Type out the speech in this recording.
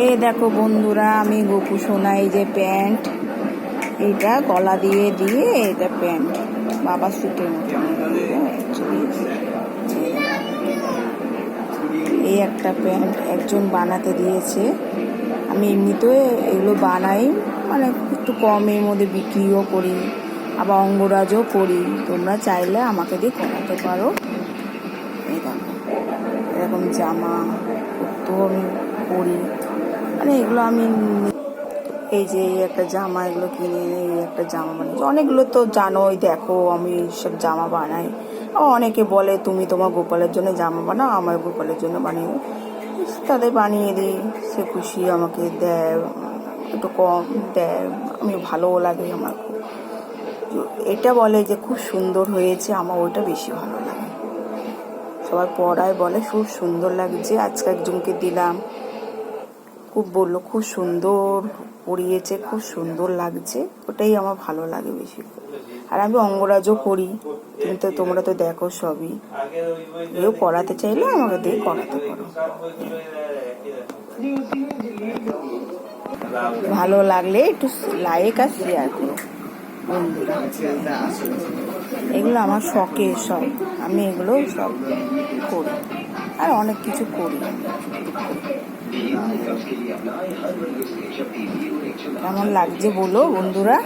এই দেখো বন্ধুরা, আমি গোপু সোনা এই যে প্যান্ট, এটা গলা দিয়ে দিয়ে এটা প্যান্ট বাবা স্যুটের মতো। এই একটা প্যান্ট একজন বানাতে দিয়েছে। আমি এমনিতেও এগুলো বানাই, মানে একটু কমের মধ্যে বিক্রিও করি, আবার অঙ্গরাজও করি। তোমরা চাইলে আমাকে দিয়ে করাতে পারো। এই দেখো এরকম জামা তো আমি করি, মানে এগুলো আমি এই যে একটা জামা এগুলো কিনে এই একটা জামা বানিয়েছি। অনেকগুলো তো জানোই, দেখো আমি সব জামা বানাই। অনেকে বলে তুমি তোমার গোপালের জন্য জামা বানাও, আমার গোপালের জন্য বানিয়ে তাদের বানিয়ে দিই। সে খুশি আমাকে দেয়, একটু কম দেয়, আমি ভালোও লাগে আমার খুব। এটা বলে যে খুব সুন্দর হয়েছে, আমার ওইটা বেশি ভালো লাগে। সবাই পড়ায় বলে খুব সুন্দর লাগছে। আজকে একজনকে দিলাম, খুব বললো খুব সুন্দর পরিয়েছে, খুব সুন্দর লাগছে। ওটাই আমার ভালো লাগে বেশি। আর আমি অঙ্গরাজও করি, কিন্তু তোমরা তো দেখো সবই। কেউ করাতে চাইলে আমাকে দিয়ে করাতে পারো। ভালো লাগলে একটু লাইক আর শেয়ার করো বন্ধুরা। এগুলো আমার শখের সব, আমি এগুলো সব করি আর অনেক কিছু করি। কেমন লাগছে বলো বন্ধুরা।